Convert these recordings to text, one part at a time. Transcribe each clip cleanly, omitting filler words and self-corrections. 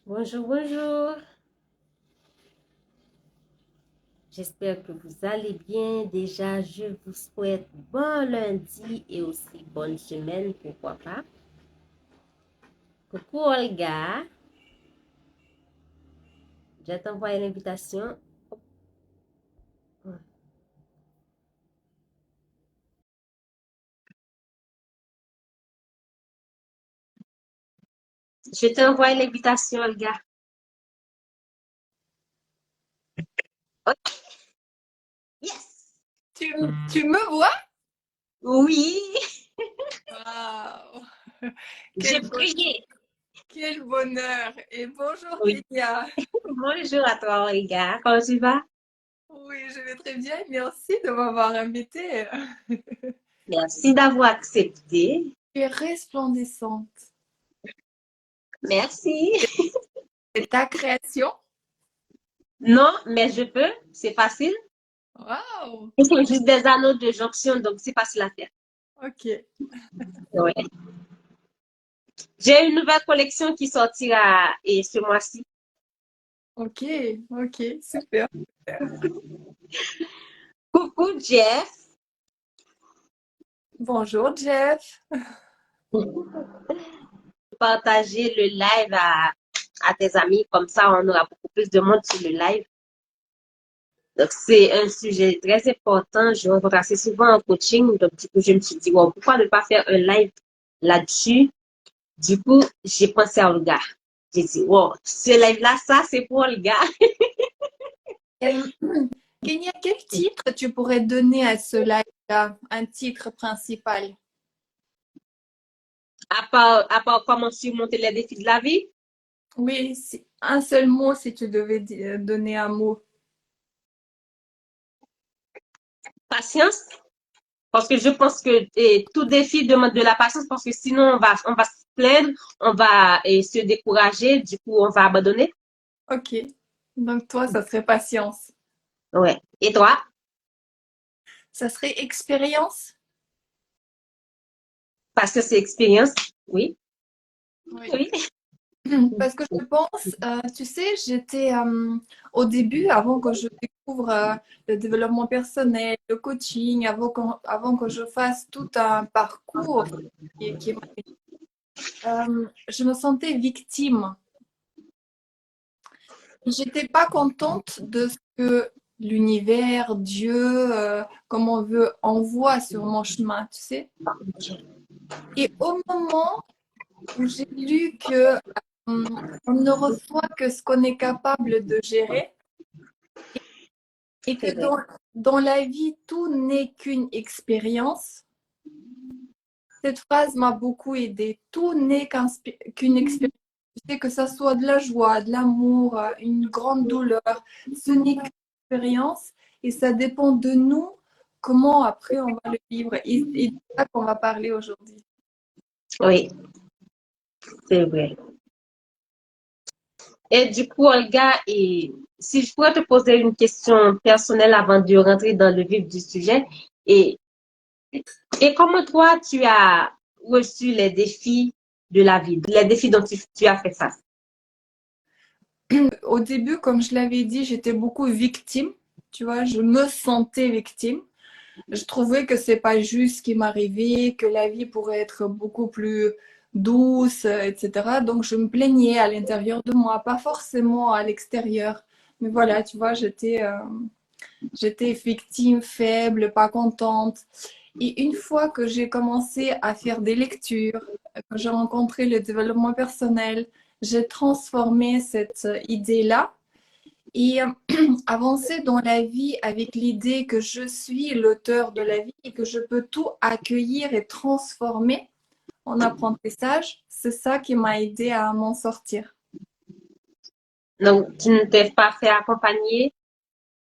Bonjour, bonjour. J'espère que vous allez bien. Déjà, je vous souhaite bon lundi et aussi bonne semaine, pourquoi pas. Coucou Olga, je t'envoie une invitation. Je t'envoie une invitation, Olga. Ok. Yes. Tu me vois? Oui, Waouh! j'ai Quel, bon- prié. quel bonheur! Et bonjour Oui. Kélia. Bonjour à toi, Olga. Comment tu vas? Oui, je vais très bien. Merci de m'avoir invitée. Merci d'avoir accepté. Tu es resplendissante. Merci. C'est ta création? Non, mais je peux. C'est facile. Waouh! Il faut juste des anneaux de jonction, donc c'est facile à faire. Ok. Ouais. J'ai une nouvelle collection qui sortira ce mois-ci. Ok, ok, super. Coucou Jeff. Bonjour Jeff. Partager le live à tes amis, comme ça on aura beaucoup plus de monde sur le live. Donc c'est un sujet très important. Je rencontre assez souvent en coaching, donc du coup je me suis dit, wow, pourquoi ne pas faire un live là-dessus? Du coup, j'ai pensé à Olga. J'ai dit, wow, ce live-là, ça c'est pour Olga. Euh, Kélia, quel titre tu pourrais donner à ce live-là? Un titre principal? À part comment surmonter les défis de la vie, Oui, un seul mot si tu devais donner un mot. patience. Parce que je pense que tout défi demande de la patience parce que sinon on va se plaindre, on va se décourager, du coup on va abandonner. Ok. Donc toi, ça serait patience. Ouais. Et toi? Ça serait expérience. Parce que c'est expérience. Oui. Oui. Oui. Parce que je pense, tu sais, j'étais au début, avant que je découvre le développement personnel, le coaching, avant que je fasse tout un parcours qui je me sentais victime. J'étais pas contente de ce que l'univers, Dieu, comme on veut, envoie sur mon chemin, tu sais. Et au moment où j'ai lu que on ne reçoit que ce qu'on est capable de gérer et que C'est vrai. dans la vie, tout n'est qu'une expérience. Cette phrase m'a beaucoup aidée. Tout n'est qu'une expérience. Tu sais, que ça soit de la joie, de l'amour, une grande douleur, ce n'est qu'une expérience et ça dépend de nous comment après on va le vivre. Et c'est ça qu'on va parler aujourd'hui. Oui, c'est vrai. Et du coup, Olga, si je pourrais te poser une question personnelle avant de rentrer dans le vif du sujet, et, et comment toi tu as reçu les défis de la vie, les défis dont tu as fait face? Au début, comme je l'avais dit, j'étais beaucoup victime. Tu vois, je me sentais victime. Je trouvais que c'est pas juste ce qui m'arrivait, que la vie pourrait être beaucoup plus douce, etc. Donc je me plaignais à l'intérieur de moi, pas forcément à l'extérieur. Mais voilà, tu vois, j'étais victime, faible, pas contente. Et une fois que j'ai commencé à faire des lectures, que j'ai rencontré le développement personnel, j'ai transformé cette idée-là et avancer dans la vie avec l'idée que je suis l'auteur de la vie et que je peux tout accueillir et transformer en apprentissage, c'est ça qui m'a aidé à m'en sortir. Donc, tu ne t'es pas fait accompagner,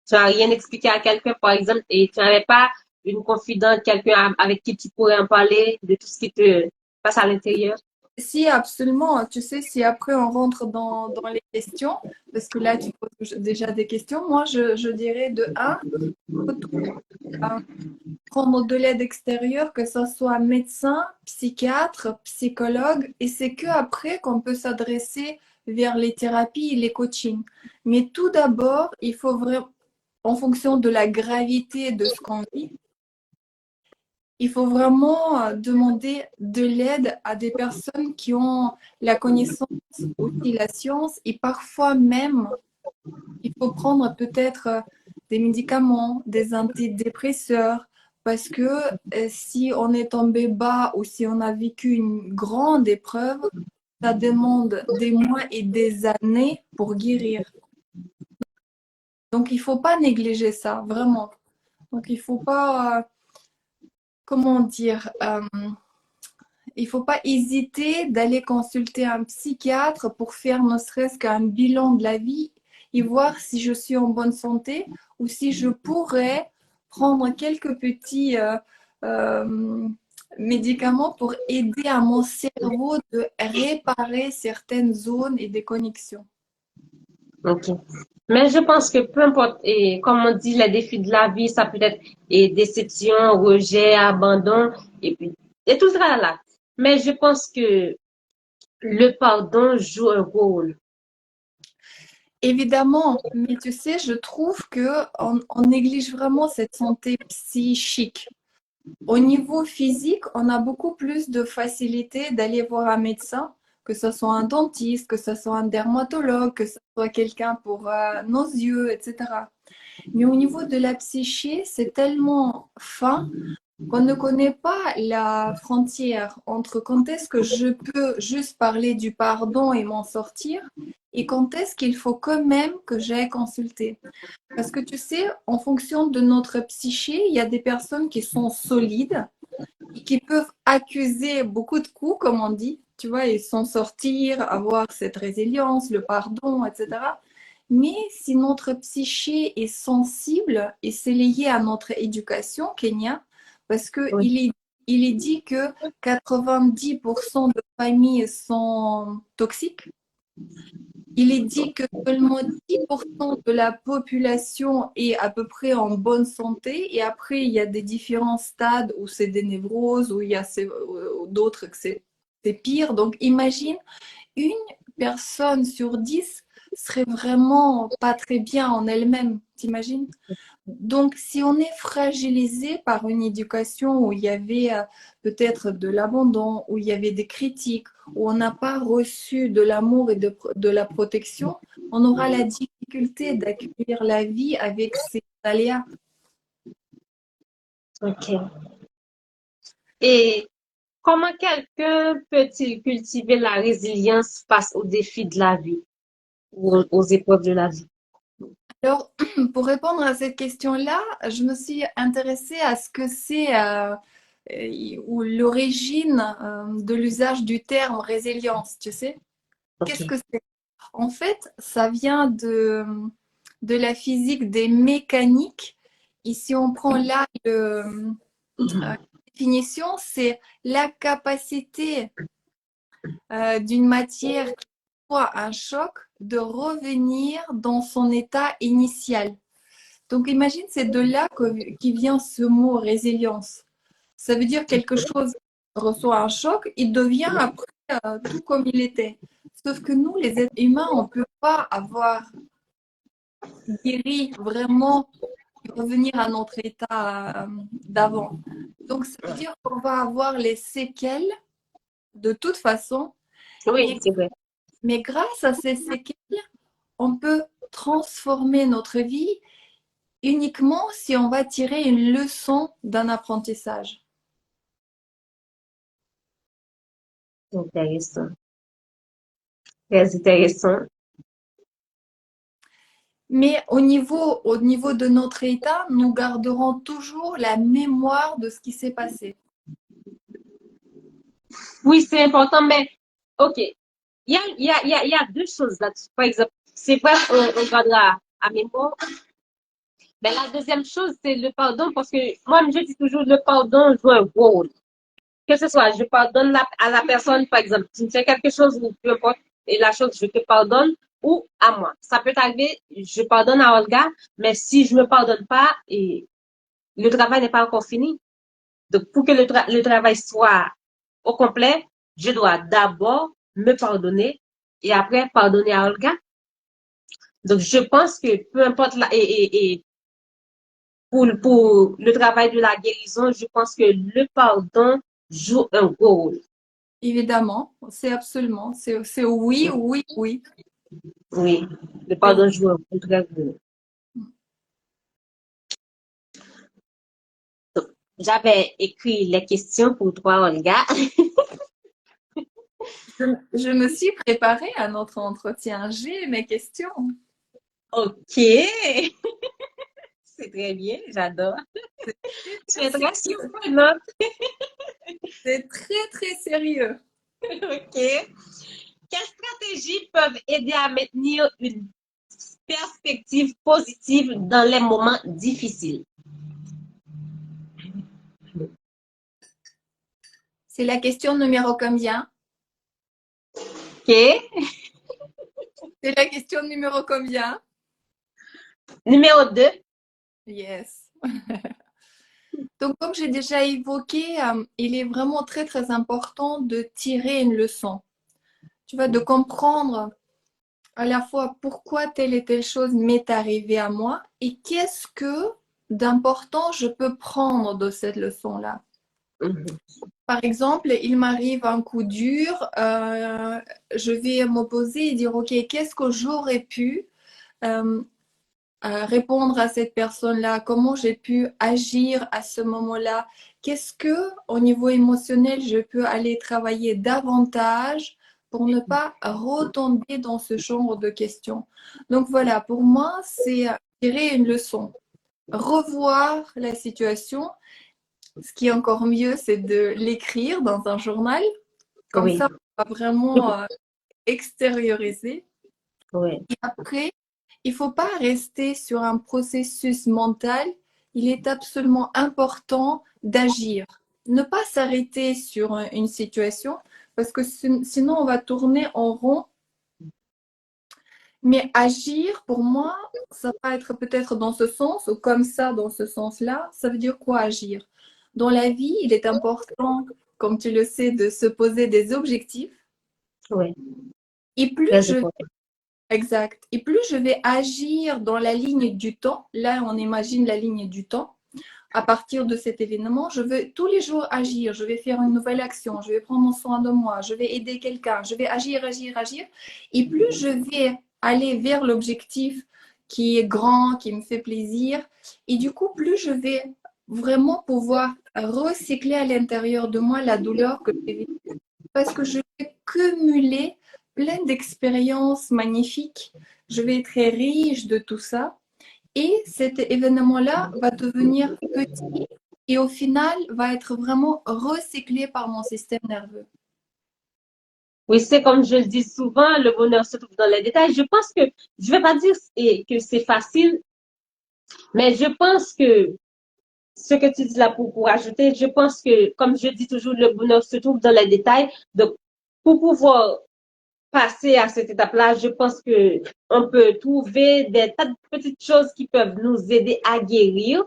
tu n'as rien expliqué à quelqu'un, par exemple, et tu n'avais pas une confidente, quelqu'un avec qui tu pourrais en parler de tout ce qui te passe à l'intérieur. Si, absolument. Tu sais, si après on rentre dans les questions, parce que là, tu poses déjà des questions, moi, je dirais de un, prendre de l'aide extérieure, que ce soit médecin, psychiatre, psychologue, et c'est que après qu'on peut s'adresser vers les thérapies et les coachings. Mais tout d'abord, il faut vraiment, en fonction de la gravité de ce qu'on vit, il faut vraiment demander de l'aide à des personnes qui ont la connaissance, aussi la science, et parfois même, il faut prendre peut-être des médicaments, des antidépresseurs, parce que si on est tombé bas ou si on a vécu une grande épreuve, ça demande des mois et des années pour guérir. Donc, il ne faut pas négliger ça, vraiment. Donc, il ne faut pas, comment dire, il ne faut pas hésiter d'aller consulter un psychiatre pour faire ne serait-ce qu'un bilan de la vie et voir si je suis en bonne santé ou si je pourrais prendre quelques petits médicaments pour aider à mon cerveau de réparer certaines zones et des connexions. Ok. Mais je pense que peu importe, et comme on dit, les défis de la vie, ça peut être et déception, rejet, abandon, et puis, et tout ça là. Mais je pense que le pardon joue un rôle. Évidemment, mais tu sais, je trouve que on néglige vraiment cette santé psychique. Au niveau physique, on a beaucoup plus de facilité d'aller voir un médecin, que ce soit un dentiste, que ce soit un dermatologue, que ce soit quelqu'un pour nos yeux, etc. Mais au niveau de la psyché, c'est tellement fin qu'on ne connaît pas la frontière entre quand est-ce que je peux juste parler du pardon et m'en sortir et quand est-ce qu'il faut quand même que j'aille consulter. Parce que tu sais, en fonction de notre psyché, il y a des personnes qui sont solides et qui peuvent accuser beaucoup de coups, comme on dit, tu vois, et s'en sortir, avoir cette résilience, le pardon, etc. Mais si notre psyché est sensible, et c'est lié à notre éducation, Kenya, parce Oui. il est dit que 90% de familles sont toxiques. Il est dit que seulement 10% de la population est à peu près en bonne santé et après, il y a des différents stades où c'est des névroses, où il y a d'autres que c'est pire. Donc, imagine, une personne sur 10 serait vraiment pas très bien en elle-même, t'imagines? Donc, si on est fragilisé par une éducation où il y avait peut-être de l'abandon, où il y avait des critiques, où on n'a pas reçu de l'amour et de la protection, on aura la difficulté d'accueillir la vie avec ses aléas. Ok. Et comment quelqu'un peut-il cultiver la résilience face aux défis de la vie ou aux épreuves de la vie? Alors, pour répondre à cette question-là, je me suis intéressée à ce que c'est ou l'origine de l'usage du terme résilience, tu sais. Qu'est-ce que Ok. c'est? En fait, ça vient de la physique des mécaniques. Et si on prend là la définition, c'est la capacité d'une matière qui reçoit un choc de revenir dans son état initial. Donc imagine, c'est de là qui vient ce mot résilience. Ça veut dire quelque chose reçoit un choc, il devient après tout comme il était. Sauf que nous, les êtres humains, on ne peut pas avoir guéri vraiment et revenir à notre état d'avant. Donc ça veut dire qu'on va avoir les séquelles de toute façon, Oui, mais, c'est vrai. mais grâce à ces séquelles, on peut transformer notre vie uniquement si on va tirer une leçon d'un apprentissage. Intéressant. Très intéressant. Mais au niveau de notre état, nous garderons toujours la mémoire de ce qui s'est passé. Oui, c'est important, mais OK. Il y a deux choses là-dessus. Par exemple, c'est vrai qu'on gardera à mémoire. Mais la deuxième chose, c'est le pardon, parce que moi, je dis toujours le pardon joue un rôle. Que ce soit, je pardonne à la personne, par exemple, tu me fais quelque chose ou peu importe, et la chose, je te pardonne, ou à moi. Ça peut arriver, je pardonne à Olga, mais si je ne me pardonne pas, et le travail n'est pas encore fini. Donc, pour que le travail soit au complet, je dois d'abord me pardonner et après pardonner à Olga. Donc, je pense que peu importe et pour le travail de la guérison, je pense que le pardon joue un gros rôle. Évidemment, c'est absolument, c'est oui, oui, oui. Oui, le C'est oui. pardon joue un rôle très gros. Donc, j'avais écrit les questions pour toi, Olga. Je me suis préparée à notre entretien. J'ai mes questions. Ok, c'est très bien, j'adore. Tu es Super très sérieux. surprenante. C'est très, très sérieux. Ok. Quelles stratégies peuvent aider à maintenir une perspective positive dans les moments difficiles? C'est la question numéro combien? Ok. C'est la question numéro combien? Numéro 2. Yes. Donc, comme j'ai déjà évoqué, il est vraiment très, très important de tirer une leçon. Tu vois, de comprendre à la fois pourquoi telle et telle chose m'est arrivée à moi et qu'est-ce que d'important je peux prendre de cette leçon-là. Par exemple, il m'arrive un coup dur, je vais m'opposer et dire, OK, qu'est-ce que j'aurais pu euh, répondre à cette personne-là? Comment j'ai pu agir à ce moment-là? Qu'est-ce que, au niveau émotionnel, je peux aller travailler davantage pour ne pas retomber dans ce genre de questions? Donc voilà, pour moi, c'est tirer une leçon, revoir la situation. Ce qui est encore mieux, c'est de l'écrire dans un journal. Comme Oui, ça, on va vraiment extérioriser. oui, Et après, il ne faut pas rester sur un processus mental. Il est absolument important d'agir. Ne pas s'arrêter sur une situation parce que sinon on va tourner en rond. Mais agir, pour moi, ça va être peut-être dans ce sens ou comme ça, dans ce sens-là. Ça veut dire quoi agir? Dans la vie, il est important, comme tu le sais, de se poser des objectifs. oui, Et plus très je important. Exact. Et plus je vais agir dans la ligne du temps, là on imagine la ligne du temps, à partir de cet événement, je vais tous les jours agir, je vais faire une nouvelle action, je vais prendre soin de moi, je vais aider quelqu'un, je vais agir, agir, agir. Et plus je vais aller vers l'objectif qui est grand, qui me fait plaisir, et du coup, plus je vais vraiment pouvoir recycler à l'intérieur de moi la douleur que j'ai vécue parce que je vais cumuler plein d'expériences magnifiques. Je vais être riche de tout ça. Et cet événement-là va devenir petit et au final va être vraiment recyclé par mon système nerveux. Oui, c'est comme je le dis souvent, le bonheur se trouve dans les détails. Je pense que, je vais pas dire que c'est facile, mais je pense que ce que tu dis là pour ajouter, je pense que, comme je dis toujours, le bonheur se trouve dans les détails. Donc, pour pouvoir passer à cette étape-là, je pense que on peut trouver des tas de petites choses qui peuvent nous aider à guérir,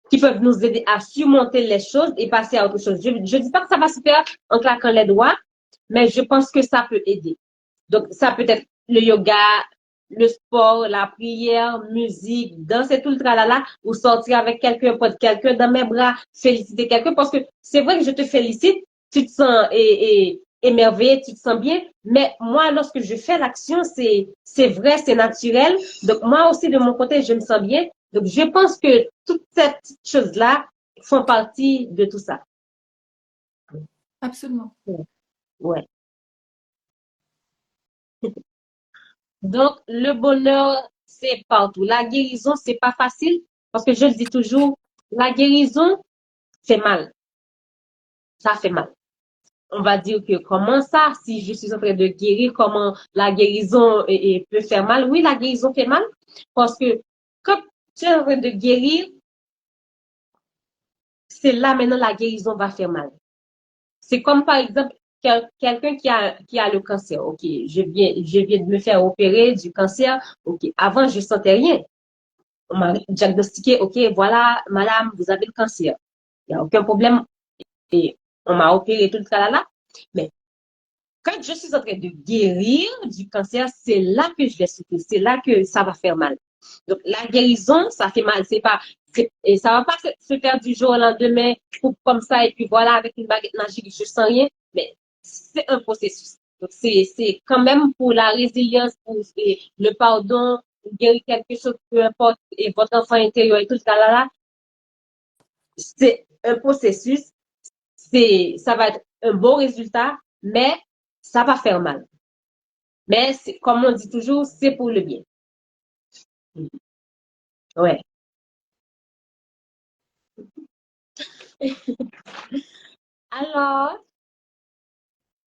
qui peuvent nous aider à surmonter les choses et passer à autre chose. Je ne dis pas que ça va se faire en claquant les doigts, mais je pense que ça peut aider. Donc, ça peut être le yoga, le sport, la prière, musique, danser tout le tralala, ou sortir avec quelqu'un, prendre quelqu'un dans mes bras, féliciter quelqu'un, parce que c'est vrai que je te félicite, tu te sens émerveillé, tu te sens bien, mais moi, lorsque je fais l'action, c'est vrai, c'est naturel. Donc, moi aussi, de mon côté, je me sens bien. Donc, je pense que toutes ces petites choses-là font partie de tout ça. Absolument. Ouais. Donc, le bonheur, c'est partout. La guérison, c'est pas facile parce que je le dis toujours, la guérison fait mal. Ça fait mal. On va dire que comment ça, si je suis en train de guérir, comment la guérison peut faire mal? Oui, la guérison fait mal parce que quand tu es en train de guérir, c'est là maintenant la guérison va faire mal. C'est comme par exemple quelqu'un qui a le cancer. OK, je viens de me faire opérer du cancer. OK, avant, je sentais rien. On m'a diagnostiqué, OK, voilà, madame, vous avez le cancer. Il n'y a aucun problème. Et on m'a opéré tout le tralala. Mais quand je suis en train de guérir du cancer, c'est là que je vais souffrir, c'est là que ça va faire mal. Donc, la guérison, ça fait mal. C'est pas, et ça va pas se faire du jour au lendemain, comme ça, et puis voilà, avec une baguette magique, je sens rien. Mais c'est un processus. Donc, c'est quand même pour la résilience, pour le pardon, guérir quelque chose, peu importe, et votre enfant intérieur et tout ça là, c'est un processus. Ça va être un bon résultat, mais ça va faire mal. Mais comme on dit toujours, c'est pour le bien. Ouais. Alors,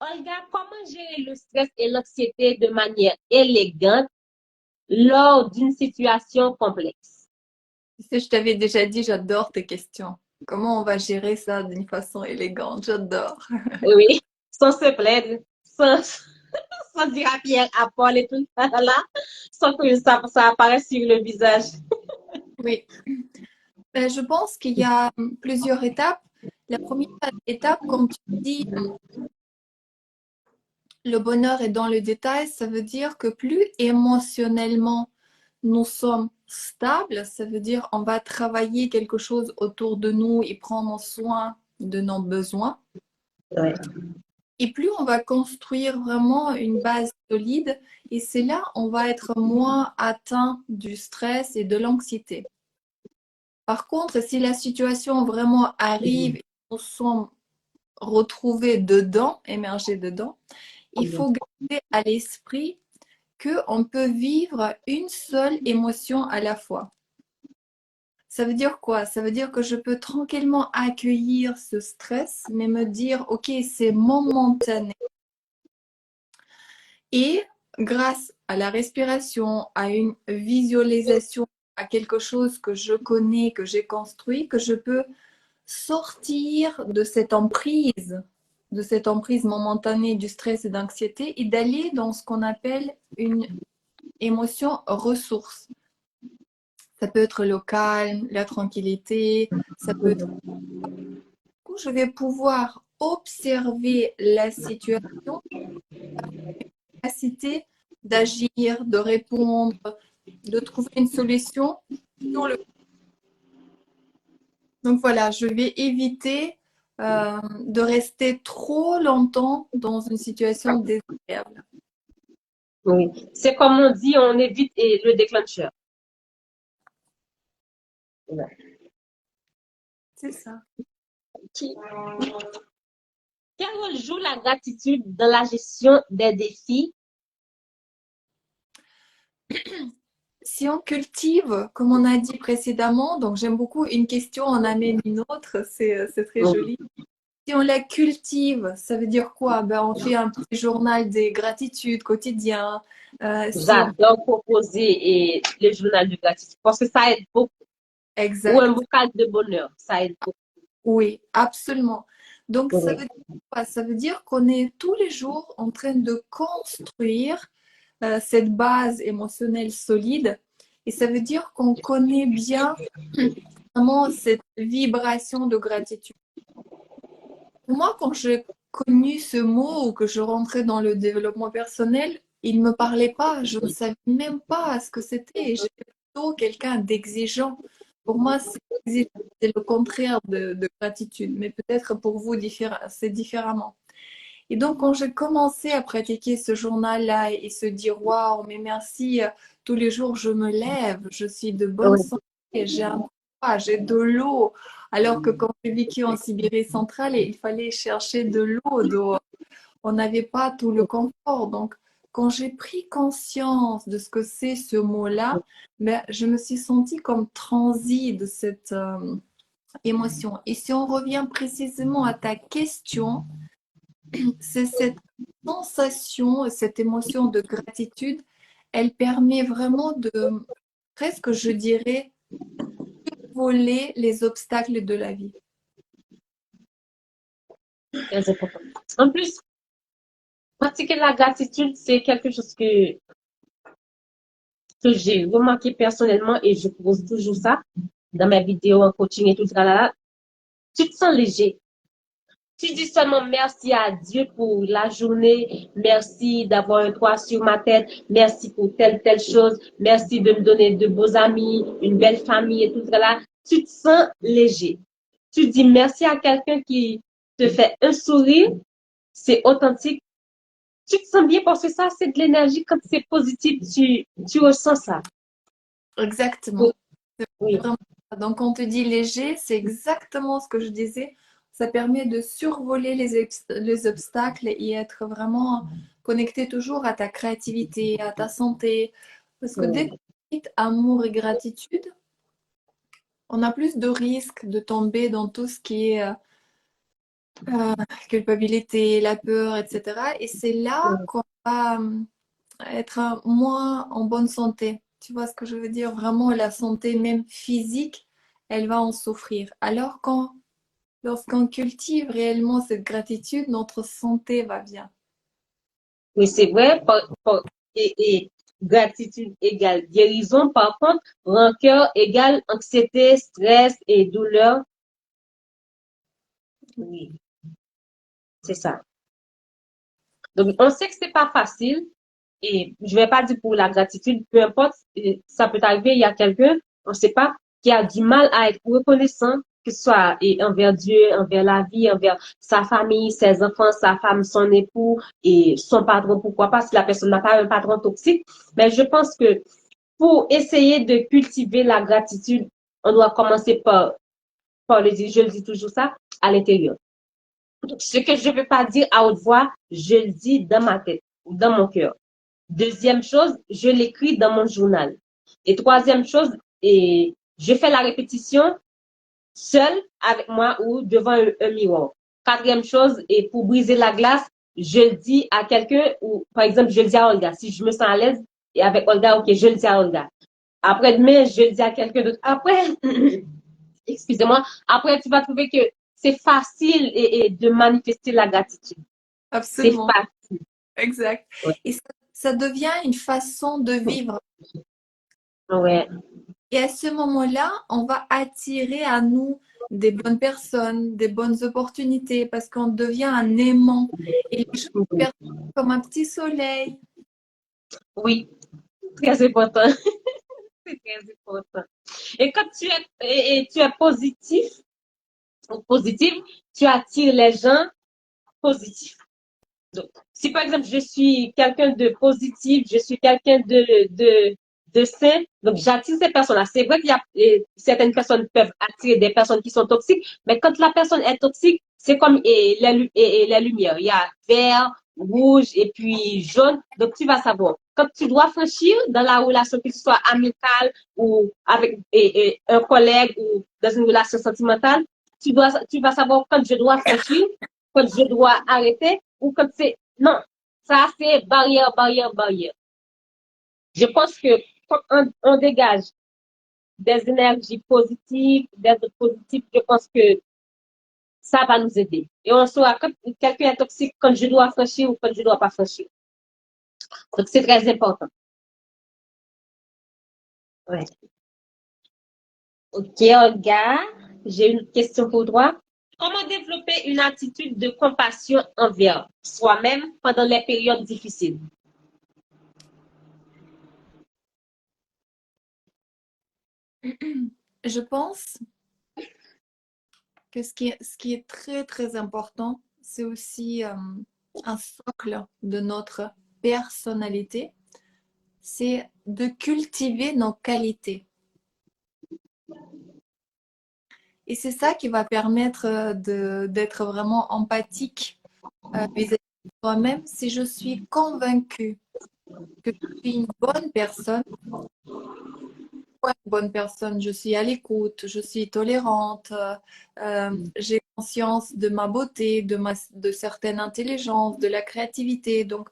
Olga, comment gérer le stress et l'anxiété de manière élégante lors d'une situation complexe? Tu sais, je t'avais déjà dit, j'adore tes questions. Comment on va gérer ça d'une façon élégante? J'adore. Oui, sans se plaindre, sans dire à Pierre, à Paul et tout ça là, sans que ça apparaisse sur le visage. Oui. Je pense qu'il y a plusieurs étapes. La première étape, comme tu dis, le bonheur est dans le détail, ça veut dire que plus émotionnellement nous sommes stables, ça veut dire on va travailler quelque chose autour de nous et prendre soin de nos besoins. Ouais. Et plus on va construire vraiment une base solide, et c'est là on va être moins atteint du stress et de l'anxiété. Par contre, si la situation vraiment arrive et nous sommes retrouvés dedans, émergés dedans, il faut garder à l'esprit qu'on peut vivre une seule émotion à la fois. Ça veut dire quoi? Ça veut dire que je peux tranquillement accueillir ce stress, mais me dire, OK, c'est momentané. Et grâce à la respiration, à une visualisation, à quelque chose que je connais, que j'ai construit, que je peux sortir de cette emprise momentanée du stress et d'anxiété et d'aller dans ce qu'on appelle une émotion ressource. Ça peut être le calme, la tranquillité, ça peut être... Je vais pouvoir observer la situation, la capacité d'agir, de répondre, de trouver une solution sur le... Donc voilà, je vais éviter de rester trop longtemps dans une situation désagréable. Oui. C'est comme on dit, on évite le déclencheur. Ouais. C'est ça. Qui- Quel rôle joue la gratitude dans la gestion des défis? Si on cultive, comme on a dit précédemment, donc j'aime beaucoup une question, on amène une autre, c'est très Oui. joli. Si on la cultive, ça veut dire quoi? Ben, on fait un petit journal des gratitudes quotidien. Si on... J'adore proposer le journal de gratitude parce que ça aide beaucoup. Ou un Exact. bocal de bonheur, ça aide beaucoup. Oui, absolument. Donc, ça Oui. veut dire quoi? Ça veut dire qu'on est tous les jours en train de construire cette base émotionnelle solide. Et ça veut dire qu'on connaît bien vraiment cette vibration de gratitude. Moi, quand j'ai connu ce mot ou que je rentrais dans le développement personnel, il ne me parlait pas. Je ne savais même pas ce que c'était. J'étais plutôt quelqu'un d'exigeant. Pour moi, c'est le contraire de gratitude. Mais peut-être pour vous, c'est différemment. Et donc, quand j'ai commencé à pratiquer ce journal-là et se dire, waouh, mais merci, tous les jours je me lève, je suis de bonne Oui. santé, j'ai un toit, j'ai de l'eau. Alors que quand j'ai vécu en Sibérie centrale, il fallait chercher de l'eau dehors. On n'avait pas tout le confort. Donc, quand j'ai pris conscience de ce que c'est ce mot-là, ben, je me suis sentie comme transie de cette émotion. Et si on revient précisément à ta question, c'est cette sensation, cette émotion de gratitude, elle permet vraiment de, presque, je dirais, voler les obstacles de la vie. Très important. En plus, pratiquer la gratitude, c'est quelque chose que j'ai remarqué personnellement et je pose toujours ça dans mes vidéos en coaching et tout ça. Là, tu te sens léger. Tu dis seulement merci à Dieu pour la journée, merci d'avoir un toit sur ma tête, merci pour telle chose, merci de me donner de beaux amis, une belle famille et tout cela. Tu te sens léger. Tu dis merci à quelqu'un qui te fait un sourire, c'est authentique. Tu te sens bien parce que ça, c'est de l'énergie. Quand c'est positif, tu ressens ça. Exactement. C'est Oui, vraiment ça. Donc, quand on te dit léger, c'est exactement ce que je disais. Ça permet de survoler les obstacles et être vraiment connecté toujours à ta créativité, à ta santé. Parce que dès oui, qu'on quitte amour et gratitude, on a plus de risques de tomber dans tout ce qui est culpabilité, la peur, etc. Et c'est là oui. qu'on va être moins en bonne santé. Tu vois ce que je veux dire? Vraiment, la santé même physique, elle va en souffrir. Alors lorsqu'on cultive réellement cette gratitude, notre santé va bien. Oui, c'est vrai. Et gratitude égale guérison. Par contre, rancœur égale anxiété, stress et douleur. Oui, c'est ça. Donc, on sait que c'est pas facile. Et je vais pas dire pour la gratitude, peu importe, ça peut arriver, il y a quelqu'un, on sait pas, qui a du mal à être reconnaissant, que ce soit envers Dieu, envers la vie, envers sa famille, ses enfants, sa femme, son époux et son patron. Pourquoi pas si la personne n'a pas un patron toxique. Mais je pense que pour essayer de cultiver la gratitude, on doit commencer par le dire, je le dis toujours ça, à l'intérieur. Donc, ce que je ne veux pas dire à haute voix, je le dis dans ma tête, dans mon cœur. Deuxième chose, je l'écris dans mon journal. Et troisième chose, et je fais la répétition seule avec moi ou devant un miroir. Quatrième chose, et pour briser la glace, je le dis à quelqu'un ou, par exemple, je le dis à Olga. Si je me sens à l'aise et avec Olga, ok, je le dis à Olga. Après demain, je le dis à quelqu'un d'autre. Après, excusez-moi, après, tu vas trouver que c'est facile et de manifester la gratitude. C'est Absolument, facile. exact. Ouais. Et ça devient une façon de vivre. Ouais. Et à ce moment-là, on va attirer à nous des bonnes personnes, des bonnes opportunités, parce qu'on devient un aimant. Et les gens perçoivent comme un petit soleil. Oui, très important. C'est très important. Et quand tu es positif ou positive, tu attires les gens positifs. Donc, si par exemple je suis quelqu'un de positif, je suis quelqu'un de sain, donc j'attire ces personnes-là. C'est vrai qu'il y a certaines personnes peuvent attirer des personnes qui sont toxiques, mais quand la personne est toxique, c'est comme les lumières. Il y a vert, rouge et puis jaune. Donc tu vas savoir. Quand tu dois franchir dans la relation, que ce soit amicale ou avec un collègue ou dans une relation sentimentale, tu vas savoir quand je dois franchir, quand je dois arrêter ou quand c'est... Non, ça c'est barrière, barrière, barrière. Je pense que quand on dégage des énergies positives, des autres positives, je pense que ça va nous aider. Et on saura quand quelqu'un est toxique, quand je dois franchir ou quand je ne dois pas franchir. Donc c'est très important. Ouais. Ok, Olga, j'ai une question pour toi. Comment développer une attitude de compassion envers soi-même pendant les périodes difficiles? Je pense que ce qui est très, très important, c'est aussi un socle de notre personnalité, c'est de cultiver nos qualités. Et c'est ça qui va permettre d'être vraiment empathique vis-à-vis de soi-même. Si je suis convaincue que je suis une bonne personne, ouais, une bonne personne, je suis à l'écoute, je suis tolérante, j'ai conscience de ma beauté, de certaines intelligences, de la créativité. Donc,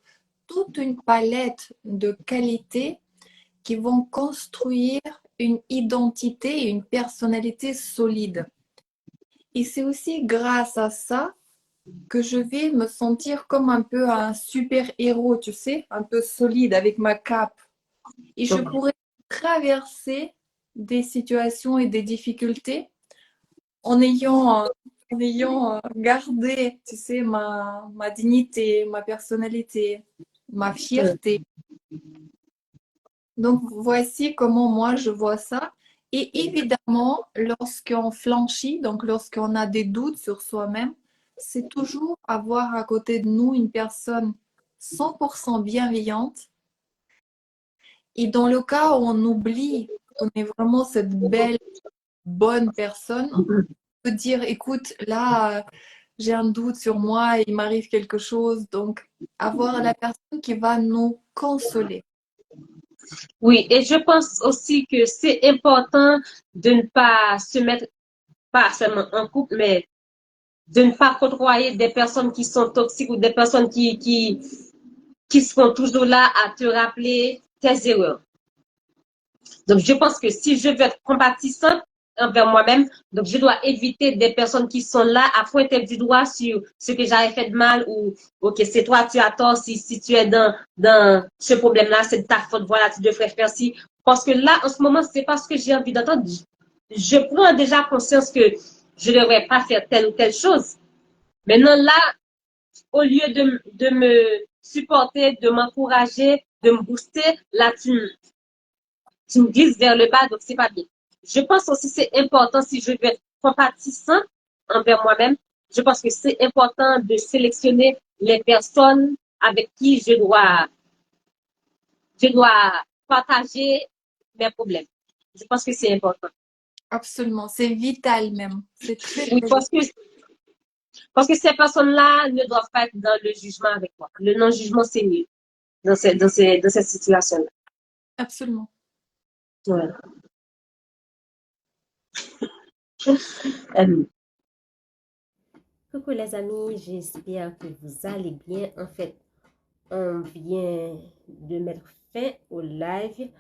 toute une palette de qualités qui vont construire une identité et une personnalité solide. Et c'est aussi grâce à ça que je vais me sentir comme un peu un super-héros, tu sais, un peu solide avec ma cape. Et je pourrais traverser des situations et des difficultés en ayant en ayant gardé, tu sais, ma dignité, ma personnalité, ma fierté. Donc, voici comment moi je vois ça. Et évidemment, lorsqu'on flanchit, donc lorsqu'on a des doutes sur soi-même, c'est toujours avoir à côté de nous une personne 100% bienveillante. Et dans le cas où on oublie qu'on est vraiment cette belle, bonne personne, on peut dire, écoute, là, j'ai un doute sur moi, il m'arrive quelque chose. Donc, avoir la personne qui va nous consoler. Oui, et je pense aussi que c'est important de ne pas se mettre, pas seulement en couple, mais de ne pas côtoyer des personnes qui sont toxiques ou des personnes qui seront toujours là à te rappeler tes erreurs. Donc, je pense que si je veux être compatissante envers moi-même, donc je dois éviter des personnes qui sont là à pointer du doigt sur ce que j'avais fait de mal ou, ok, c'est toi, tu as tort, si tu es dans ce problème-là, c'est de ta faute, voilà, tu devrais faire ci. Parce que là, en ce moment, c'est pas ce que j'ai envie d'entendre. Je prends déjà conscience que je ne devrais pas faire telle ou telle chose. Maintenant, là, au lieu de me supporter, de m'encourager, de me booster, là, tu me glisses vers le bas, donc c'est pas bien. Je pense aussi que c'est important si je veux être compatissant envers moi-même. Je pense que c'est important de sélectionner les personnes avec qui je dois partager mes problèmes. Je pense que c'est important. Absolument, c'est vital même. C'est très, Oui, très vital. parce que ces personnes-là ne doivent pas être dans le jugement avec moi. Le non-jugement, c'est mieux dans cette situation-là. Absolument. Voilà. Euh, Coucou les amis, j'espère que vous allez bien. En fait, on vient de mettre fin au live,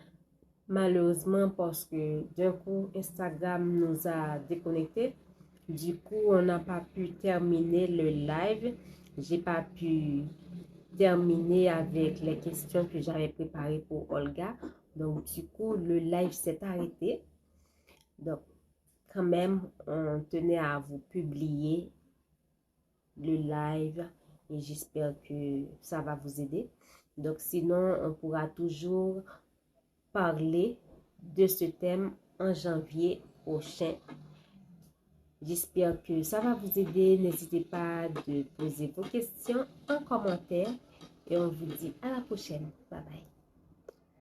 malheureusement parce que d'un coup, Instagram nous a déconnectés. Du coup, on n'a pas pu terminer le live. J'ai pas pu terminer avec les questions que j'avais préparées pour Olga. Donc, du coup, le live s'est arrêté. Donc, quand même, on tenait à vous publier le live et j'espère que ça va vous aider. Donc sinon, on pourra toujours parler de ce thème en janvier prochain. J'espère que ça va vous aider. N'hésitez pas de poser vos questions en commentaire et on vous dit à la prochaine. Bye bye.